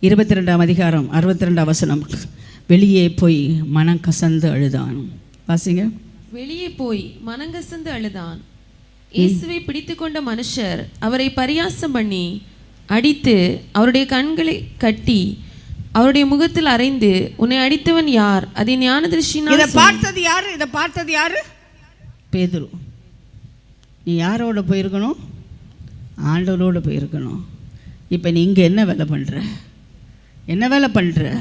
22ஆம் அதிகாரம் 62ஆம் வசனம். வெளியே போய் மனம் கசந்து அழுதான். வாசிங்க. வெளியே போய் மனங்கசந்து அழுதான். இயேசுவை பிடித்து கொண்ட மனுஷர் அவரை பரியாசம் பண்ணி அடித்து அவருடைய கண்களை கட்டி அவருடைய முகத்தில் அறைந்து, உன்னை அடித்தவன் யார்? அதை ஞான திருஷ்டினால் இதை பார்த்தது யாரு? பேதுரு. நீ யாரோட போயிருக்கணும்? ஆண்டவரோட போயிருக்கணும். இப்போ நீ இங்கே என்ன வேலை பண்ணுற?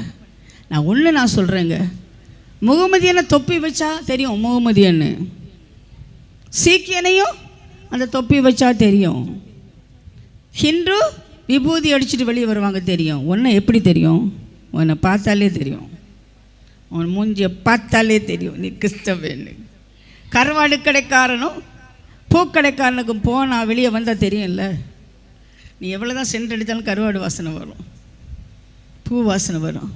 நான் சொல்கிறேங்க, முகமதியனை தொப்பி வச்சா தெரியும் முகமதியன்னு, சீக்கியனையும் அந்த தொப்பி வச்சா தெரியும், ஹிந்து விபூதி அடிச்சுட்டு வெளியே வருவாங்க தெரியும். உன்னை எப்படி தெரியும்? உன்னை பார்த்தாலே தெரியும், உன் மூஞ்சியை பார்த்தாலே தெரியும் நீ கிறிஸ்தவன்னு. கருவாடு கடைக்காரனும் பூக்கடைக்காரனுக்கும் போனால் வெளியே வந்தால் தெரியும்ல. நீ எவ்வளோ தான் சென்ட் அடித்தாலும் கருவாடு வாசனை வரும், பூ வாசனை வரும்.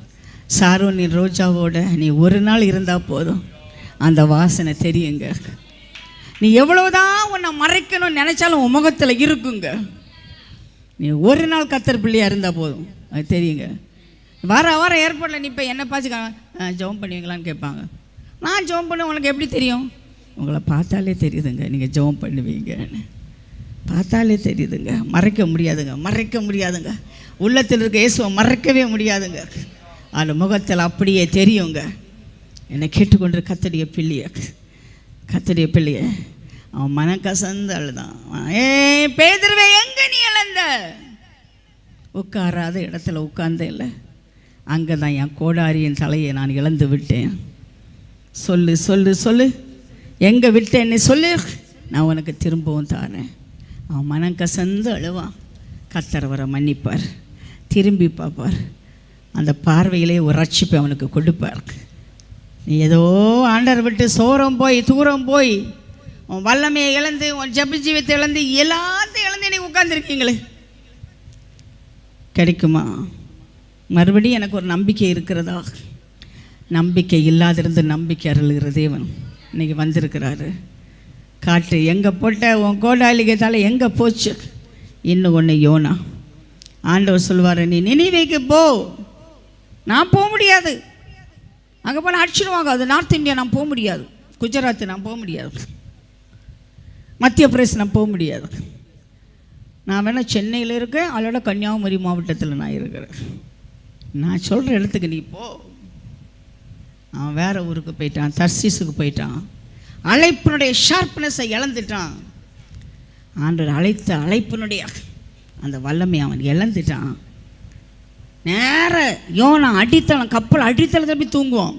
சாரோனி ரோஜாவோட நீ ஒரு நாள் இருந்தால் போதும், அந்த வாசனை தெரியுங்க. நீ எவ்வளவுதான் உன்னை மறைக்கணும்னு நினச்சாலும் உன் முகத்தில் இருக்குங்க. நீ ஒரு நாள் கத்தர் பிள்ளையாக இருந்தால் போதும், அது தெரியுங்க. வாரம் ஏர்போர்ட்டில் நீ இப்போ என்ன பார்த்து ஜெபம் பண்ணுவீங்களான்னு கேட்பாங்க. நான் ஜெபம் பண்ண உனக்கு எப்படி தெரியும்? உங்களை பார்த்தாலே தெரியுதுங்க நீங்கள் ஜெபம் பண்ணுவீங்கன்னு. பார்த்தாலே தெரியுதுங்க. மறைக்க முடியாதுங்க. உள்ளத்தில் இருக்க இயேசுவை மறைக்கவே முடியாதுங்க. அந்த முகத்தில் அப்படியே தெரியுங்க. என்னை கேட்டுக்கொண்டு கத்தடைய பிள்ளைய அவன் மனக்கசந்து அழுதான். பேதுருவே, எங்கே நீ இழந்த? உட்காராத இடத்துல உட்கார்ந்தே இல்லை, அங்கே தான் என் கோடாரியின் தலையை நான் இழந்து விட்டேன். சொல்லு எங்கே விட்டேன்னு சொல்லு, நான் உனக்கு திரும்பவும் தாரேன். அவன் மனம் கசந்து அழுவான். கர்த்தர் அவரை மன்னிப்பார், திரும்பி பார்ப்பார், அந்த பார்வையிலே ஒரு ரட்சிப்பை அவனுக்கு கொடுப்பார். நீ ஏதோ ஆண்டர் விட்டு தூரம் போய் உன் வல்லமையை இழந்து, உன் ஜெப ஜீவத்தை இழந்து, எல்லாத்தையும் இழந்து நீ உட்கார்ந்துருக்கீங்களே, கிடைக்குமா? மறுபடியும் எனக்கு ஒரு நம்பிக்கை இருக்கிறதா? நம்பிக்கை இல்லாதிருந்து நம்பிக்கை அருளுகிற தேவன் இன்றைக்கி வந்திருக்கிறாரு. காட்டு எங்கே போட்ட உன் கோடாலிகத்தால் எங்கே போச்சு? இன்னும் ஒன்று யோனா. ஆண்டவர் சொல்வார், நீ நினிவேக்கு போ. நான் போக முடியாது, அங்கே போனால் அடிச்சிடுவாங்க. அது நார்த் இந்தியா, நான் போக முடியாது. குஜராத் நான் போக முடியாது. மத்திய பிரதேசம் நான் போக முடியாது. நான் வேணால் சென்னையில் இருக்கேன், அதோட கன்னியாகுமரி மாவட்டத்தில் நான் இருக்கிறேன். நான் சொல்கிற இடத்துக்கு நீ போ. அவன் வேறு ஊருக்கு போயிட்டான், தர்சீஸுக்கு போயிட்டான். அழைப்பினுடைய ஷார்ப்னஸை இழந்துட்டான். ஆண்டவர் அழைத்த அழைப்பினுடைய அந்த வல்லமை அவன் இழந்துட்டான். நேர யோனா அடித்தளம், கப்பல் அடித்தளத்தை போய் தூங்குவான்.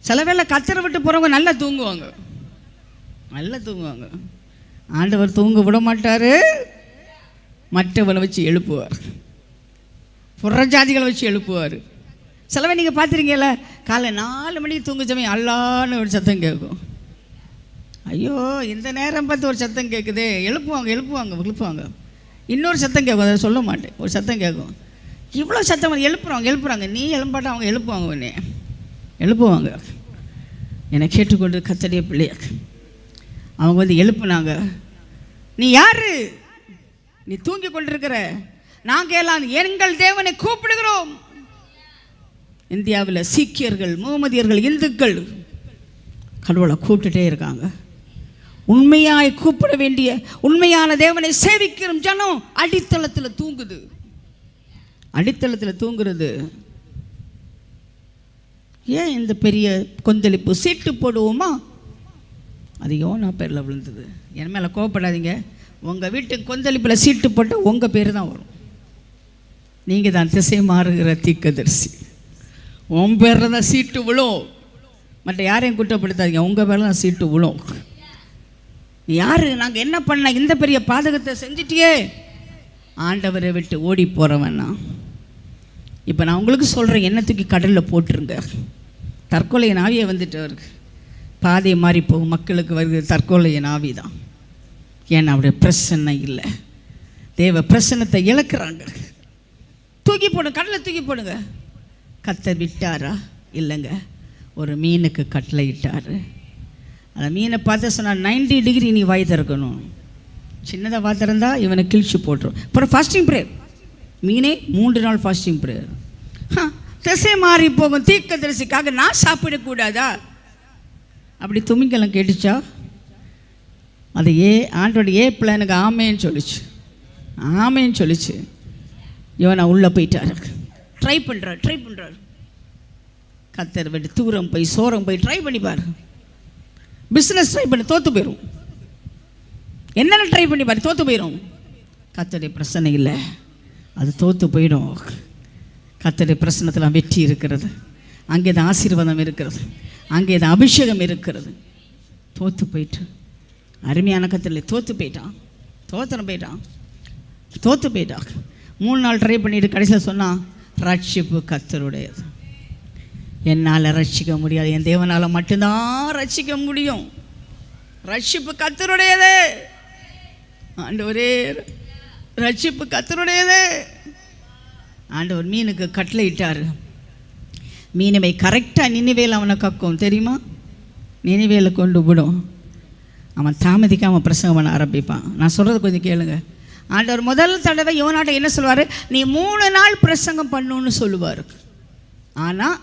சில வேளை கத்தரை விட்டு போகிறவங்க நல்லா தூங்குவாங்க. ஆண்டவர் தூங்க விட மாட்டார். மற்றவனை வச்சு எழுப்புவார், புறஜாதிகளை வச்சு எழுப்புவார். சிலவே நீங்கள் பார்த்துருக்கீங்கள, காலை 4 மணிக்கு தூங்க சமயம் அல்லான்னு ஒரு சத்தம் கேட்கும். ஐயோ, இந்த நேரம் பார்த்து ஒரு சத்தம் கேட்குதே, எழுப்புவாங்க. இன்னொரு சத்தம் கேட்கும், அதை சொல்ல மாட்டேன். ஒரு சத்தம் கேட்கும், இவ்வளோ சத்தம் எழுப்புறாங்க. நீ எழுப்பாட்ட அவங்க எழுப்புவாங்க, உடனே எழுப்புவாங்க. என்னை கேட்டுக்கொண்டு கத்தடைய பிள்ளைய அவங்க வந்து எழுப்புனாங்க. நீ யாரு? நீ தூங்கி கொண்டிருக்கிற. நாங்கள் எல்லாம் எங்கள் தேவனை கூப்பிடுகிறோம். இந்தியாவில் சீக்கியர்கள், முகமதியர்கள், இந்துக்கள் கடவுளை கூப்பிட்டுட்டே இருக்காங்க. உண்மையாய் கூப்பிட வேண்டிய உண்மையான தேவனை சேவிக்கிற ஜனம் அடித்தளத்தில் தூங்குறது. ஏன் இந்த பெரிய கொந்தளிப்பு? சீட்டு போடுவோமா? அது யோனா பேரில் விழுந்தது. என் மேலே கோவப்படாதீங்க. உங்கள் வீட்டுக்கு கொந்தளிப்பில் சீட்டு போட்டு உங்கள் பேர் தான் வரும். நீங்கள் தான் திசை மாறுகிற தீர்க்கதரிசி. உன் பேரில் தான் சீட்டு விழும். மற்ற யாரையும் குற்றப்படுத்தாதீங்க, உங்கள் பேரில் தான் சீட்டு விழும். நீ யார்? நாங்கள் என்ன பண்ண? இந்த பெரிய பாதகத்தை செஞ்சிட்டியே. ஆண்டவரை விட்டு ஓடி போகிறவன்னா இப்போ நான் உங்களுக்கு சொல்கிறேன், என்ன தூக்கி கடலில் போட்டுருங்க. தற்கொலையின் ஆவியை வந்துட்டு அவருக்கு பாதையை மாறி போகும் மக்களுக்கு வருகிற தற்கொலையின் ஆவி தான். ஏன்னா அவருடைய பிரசன்னை இல்லை. தேவ பிரசன்னத்தை இழக்கிறாங்க. தூக்கி போடுங்க, கடலில் தூக்கி போடுங்க. கர்த்தர் விட்டாரா? இல்லைங்க. ஒரு மீனுக்கு கட்டளை இட்டார். அந்த மீனை பார்த்து சொன்னால் 90 டிகிரி நீ வாய் திறக்கணும். சின்னதாக வாய் திறந்தா இவனை கிழிச்சு போட்டுரும். அப்புறம் ஃபாஸ்டிங் ப்ரேயர். மீனே 3 நாள் ஃபாஸ்டிங் ப்ரேயர். திசை மாறி போகும் தீர்க்கதரிசிக்காக நான் சாப்பிடக்கூடாதா? அப்படி துமிங்கலம் கேட்டுச்சா? அது ஆண்டோட பிளானுக்கு ஆமேன்னு சொல்லிச்சு. யோனா உள்ளே போயிட்டார். ட்ரை பண்ணுறார். கத்தர் விட்டு தூரம் போய் சோரம் போய் ட்ரை பண்ணிப்பார். பிஸ்னஸ் ட்ரை பண்ணி தோற்று போயிடும். என்னென்ன ட்ரை பண்ணிப்பார், தோற்று போயிடும். கத்தருடைய பிரச்சனை இல்லை, அது தோற்று போயிடும். கத்தருடைய பிரச்சனத்தில் வெற்றி இருக்கிறது, அங்கே தான் ஆசீர்வாதம் இருக்கிறது, அங்கே தான் அபிஷேகம் இருக்கிறது. தோற்று போயிட்டு அருமையான கத்தரில் தோற்று போயிட்டான். 3 நாள் ட்ரை பண்ணிட்டு கடைசியில் சொன்னான், ரட்சிப்பு கத்தருடையது, என்னால் ரட்சிக்க முடியாது, என் தேவனால் மட்டும்தான் ரட்சிக்க முடியும். ரட்சிப்பு கத்தருடையது ஆண்டவரே, ரட்சிப்பு கத்தருடையது. ஆண்டவர் மீனுக்கு கட்டளை இட்டார். மீனவை கரெக்டாக நினைவேல் அவனை கக்கும், தெரியுமா? நினைவேல கொண்டு விடும். அவன் தாமதிக்காமல் பிரசங்கம் பண்ண ஆரம்பிப்பான். நான் சொல்கிறது கொஞ்சம் கேளுங்க. ஆண்டவர் முதல் தடவை யோனாட்ட என்ன சொல்வார்? நீ 3 நாள் பிரசங்கம் பண்ணுன்னு சொல்லுவார். ஆனால்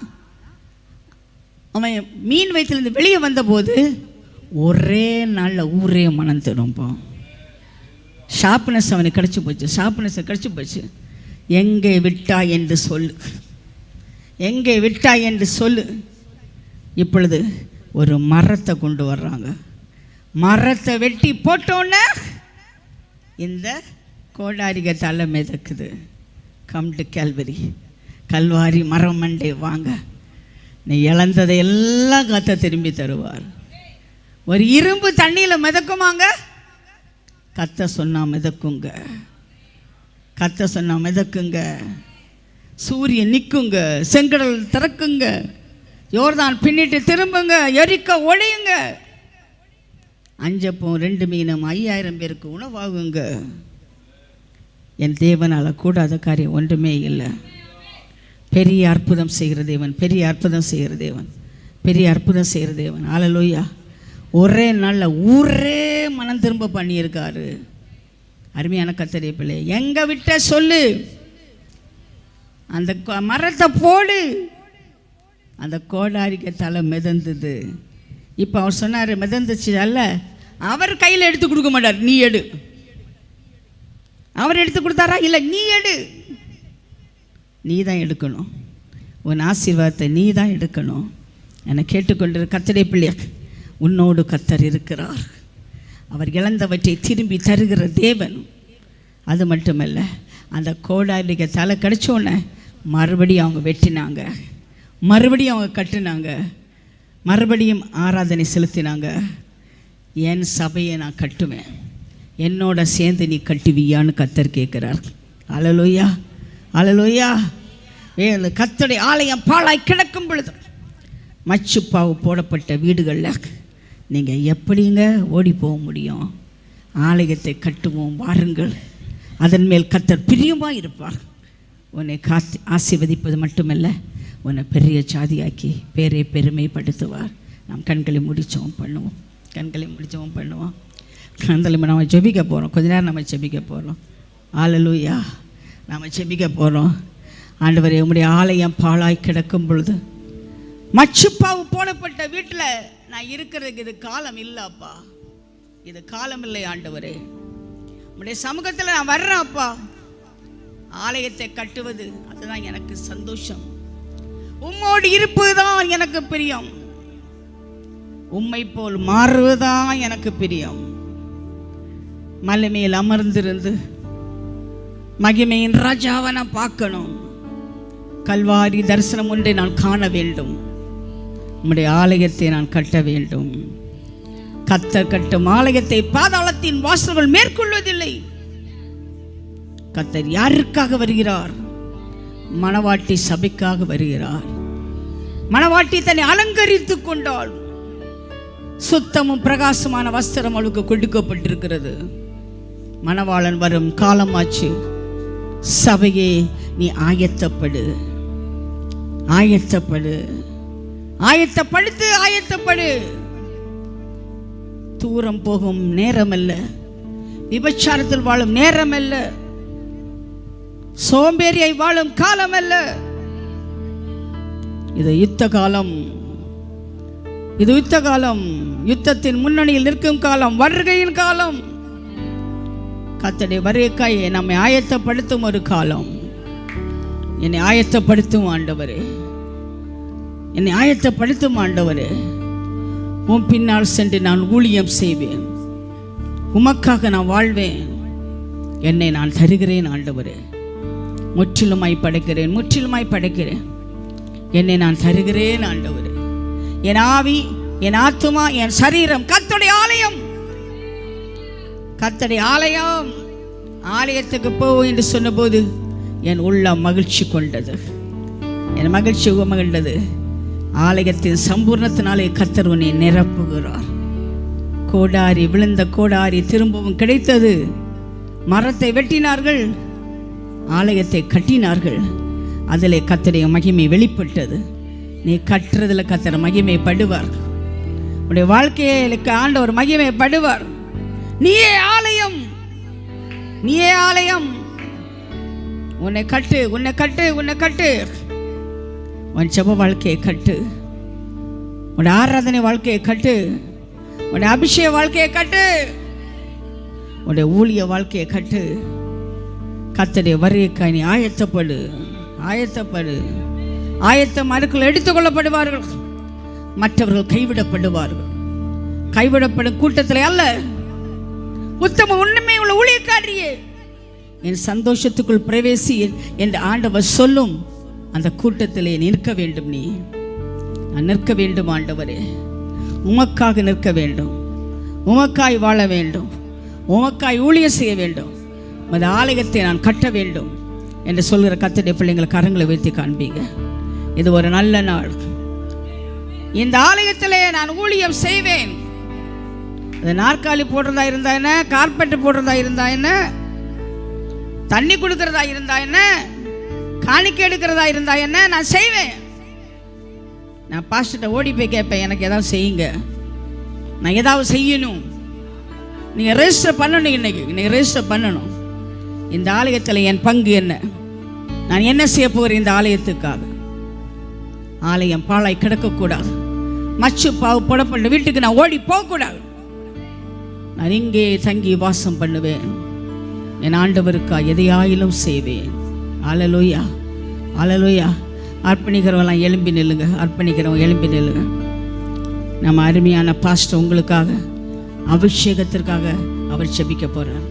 அவன் மீன் வயிற்றுலேருந்து வெளியே வந்தபோது ஒரே நாளில் ஊரே மனம் திரும்பும். ஷார்ப்னஸ் அவனுக்கு கிடச்சி போச்சு. எங்கே விட்டா என்று சொல்லு. இப்பொழுது ஒரு மரத்தை கொண்டு வர்றாங்க. மரத்தை வெட்டி போட்டோன்னே இந்த கோடாரிக தலை மிதக்குது. கம் டு கேல்வரி, கல்வாரி மரம் மண்டே வாங்க, நீ இழந்ததை எல்லாம் கத்த திரும்பி தருவார். ஒரு இரும்பு தண்ணியில் மிதக்குமாங்க, கத்த சொன்னா மிதக்குங்க. சூரியன் நிற்குங்க, செங்கடல் திறக்குங்க, யோர்தான் பின்னிட்டு திரும்புங்க, எரிக்க ஒளியுங்க. 5 அப்பம் 2 மீனும் 5000 பேருக்கு உணவாகுங்க. என் தேவனால் கூடாத காரியம் ஒன்றுமே இல்லை. பெரிய அற்புதம் செய்கிற தேவன். ஹல்லேலூயா. ஒரே நாளில் ஊரே மனம் திரும்ப பண்ணியிருக்காரு. அருமையான கர்த்தருடைய பிள்ளை, எங்கே விட்ட சொல்லு, அந்த மரத்தை போடு. அந்த கோடாரிக்கு தலை மிதந்தது. இப்போ அவர் சொன்னார், மிதந்துச்சு அல்ல, அவர் கையில் எடுத்து கொடுக்க மாட்டார், நீ எடு. அவர் எடுத்து கொடுத்தாரா? இல்லை, நீ எடு. நீ தான் எடுக்கணும். உன் ஆசீர்வாதத்தை நீ தான் எடுக்கணும். என்னை கேட்டுக்கொண்டிரு கர்த்தருடைய பிள்ளையா, உன்னோடு கர்த்தர் இருக்கிறார். அவர் இழந்தவற்றை திரும்பி தருகிற தேவன். அது மட்டுமல்ல, அந்த கோடாரிக்கு தலை கிடச்சோன்னே மறுபடியும் அவங்க வெட்டினாங்க, மறுபடியும் அவங்க கட்டினாங்க, மறுபடியும் ஆராதனை செலுத்தினாங்க. என் சபையை நான் கட்டுவேன், என்னோட சேர்ந்து நீ கட்டுவியான்னு கர்த்தர் கேட்குறார். ஹல்லேலூயா, ஹல்லேலூயா. கர்த்தருடைய ஆலயம் பாழாய் கிடக்கும் பொழுது, மச்சுப்பாவு போடப்பட்ட வீடுகளில் நீங்கள் எப்படிங்க ஓடி போக முடியும்? ஆலயத்தை கட்டுவோம் வாருங்கள், அதன் மேல் கர்த்தர் பிரியமாக இருப்பார். உன்னை ஆசீர்வதிப்பது மட்டுமல்ல, உன்னை பெரிய சாதியாக்கி பேரை பெருமைப்படுத்துவார். நாம் கண்களை முடிச்சோம் பண்ணுவோம். நம்ம ஜெபிக்க போகிறோம். கொஞ்ச நேரம் நம்ம ஜெபிக்க போகிறோம். ஹல்லேலூயா. நம்ம ஜெபிக்க போகிறோம். ஆண்டவரே, உம்முடைய ஆலயம் பாழாய் கிடக்கும் பொழுது, மச்சுப்பாவு போடப்பட்ட வீட்டில் நான் இருக்கிறதுக்கு இது காலம் இல்லைப்பா, இது காலம் இல்லை. ஆண்டவரே, உம்முடைய சமூகத்தில் நான் வர்றேன் அப்பா. ஆலயத்தை கட்டுவது அதுதான் எனக்கு சந்தோஷம். உம்மோடு இருப்பதுதான் எனக்கு பிரியம். உம்மை போல் மாறுவதுதான் எனக்கு பிரியம். மலை மேல் அமர்ந்திருந்து மகிமையின் ராஜாவை நான் பார்க்கணும். கல்வாரி தரிசனம் ஒன்றை நான் காண வேண்டும். உம்முடைய ஆலயத்தை நான் கட்ட வேண்டும். கர்த்தர் கட்டும் ஆலயத்தை பாதாளத்தின் வாசல்கள் மேற்கொள்வதில்லை. கர்த்தர் யாருக்காக வருகிறார்? மணவாட்டி சபைக்காக வருகிறார். மணவாட்டி தன்னை அலங்கரித்து கொண்டாள். சுத்தமும் பிரகாசமான வஸ்திரம் அவளுக்கு கொடுக்கப்பட்டிருக்கிறது. மணவாளன் வரும் காலமாச்சு. சபையே, நீ ஆயத்தப்படு, ஆயத்தப்படு. தூரம் போகும் நேரம் அல்ல, விபச்சாரத்தில் வாழும் நேரம் அல்ல, சோம்பேறியை வாழும் காலம் அல்ல. இது யுத்த காலம். இது யுத்த காலம். யுத்தத்தின் முன்னணியில் நிற்கும் காலம், வருகையின் காலம். கர்த்தருடைய வருகைக்காய் நம்மை ஆயத்தப்படுத்தும் ஒரு காலம். என்னை ஆயத்தப்படுத்தும் ஆண்டவரே, என்னை ஆயத்தப்படுத்தும் ஆண்டவரே. உன் பின்னால் சென்று நான் ஊழியம் செய்வேன், உமக்காக நான் வாழ்வேன். என்னை நான் தருகிறேன் ஆண்டவரே. முற்றிலுமாய் படைக்கிறேன், முற்றிலுமாய் படைக்கிறேன். என்னை நான் தருகிறேன் ஆண்டவரே. என் ஆவி, என் ஆத்துமா, என் சரீரம் கர்த்தருடைய ஆலயம். கர்த்தருடைய ஆலயம். ஆலயத்துக்கு போ என்று சொன்னபோது என் உள்ளம் மகிழ்ச்சி கொண்டது, என் மகிழ்ச்சி மகிழ்ந்தது. ஆலயத்தின் சம்பூர்ணத்தினாலே கர்த்தர் உன்னை நிரப்புகிறார். கோடாரி, விழுந்த கோடாரி திரும்பவும் கிடைத்தது. மரத்தை வெட்டினார்கள், ஆலயத்தை கட்டினார்கள். அதிலே கர்த்தருடைய மகிமை வெளிப்பட்டது. நீ கட்டுறதுல கர்த்தர் மகிமைப்படுவார். உன்னுடைய வாழ்க்கையிலுக்கு ஆண்டவர் மகிமைப்படுவார். நீயே ஆலயம், நீயே ஆலயம். உன்னை கட்டு, உன்னை கட்டு, உன்னை கட்டு. உன் ஜெப வாழ்க்கையை கட்டு, உன்னுடைய ஆராதனை வாழ்க்கையை கட்டு, உன்னுடைய அபிஷேக வாழ்க்கையை கட்டு, உன்னுடைய ஊழிய வாழ்க்கையை கட்டு. கர்த்தருடைய வருகைக்காய் நீ ஆயத்தப்படு, ஆயத்தப்படு. ஆயத்தம் அதுக்குள் எடுத்துக்கொள்ளப்படுவார்கள். மற்றவர்கள் கைவிடப்படுவார்கள். கைவிடப்படும் கூட்டத்தில் அல்ல, உத்தம உண்மை உள்ள ஊழியக்காரியே, என் சந்தோஷத்துக்குள் பிரவேசி என்று ஆண்டவர் சொல்லும் அந்த கூட்டத்திலே நிற்க வேண்டும். நீ நான் நிற்க வேண்டும் ஆண்டவரே. உமக்காக நிற்க வேண்டும், உமக்காய் வாழ வேண்டும், உமக்காய் ஊழியம் செய்ய வேண்டும். அந்த ஆலயத்தை நான் கட்ட வேண்டும் என்று சொல்கிற கர்த்தருடைய பிள்ளைங்களை கரங்களை வைத்து காண்பீங்க. இது ஒரு நல்ல நாள். இந்த ஆலயத்திலே நான் ஊழியம் செய்வேன். அது நாற்காலி போடுறதா இருந்தா என்ன, கார்பெட் போடுறதா இருந்தா என்ன, தண்ணி கொடுக்கறதா இருந்தா என்ன, காணிக்கை எடுக்கிறதா இருந்தா என்ன, நான் செய்வேன். நான் பாஸ்டர்கிட்ட ஓடி போய் கேட்பேன், எனக்கு ஏதாவது செய்யுங்க, நான் ஏதாவது செய்யணும், நீங்கள் ரெஜிஸ்டர் பண்ணணும், இன்னைக்கு ரெஜிஸ்டர் பண்ணணும். இந்த ஆலயத்தில் என் பங்கு என்ன, நான் என்ன செய்ய போகிறேன் இந்த ஆலயத்துக்காக. ஆலயம் பாழாய் கிடக்கக்கூடாது. மச்சு பாவு போடப்பட்ட வீட்டுக்கு நான் ஓடி போகக்கூடாது. நான் இங்கே தங்கி வாசம் பண்ணுவேன். என் ஆண்டவருக்காக எதையாயிலும் செய்வேன். அல்லேலூயா, அல்லேலூயா. அர்ப்பணிக்கிறவெல்லாம் எழும்பி நில்லுங்க, அர்ப்பணிக்கிறவங்க எழும்பி நில்லுங்க. நம்ம அருமையான பாஸ்டர் உங்களுக்காக அபிஷேகத்திற்காக அவர் ஜெபிக்க போகிறார்.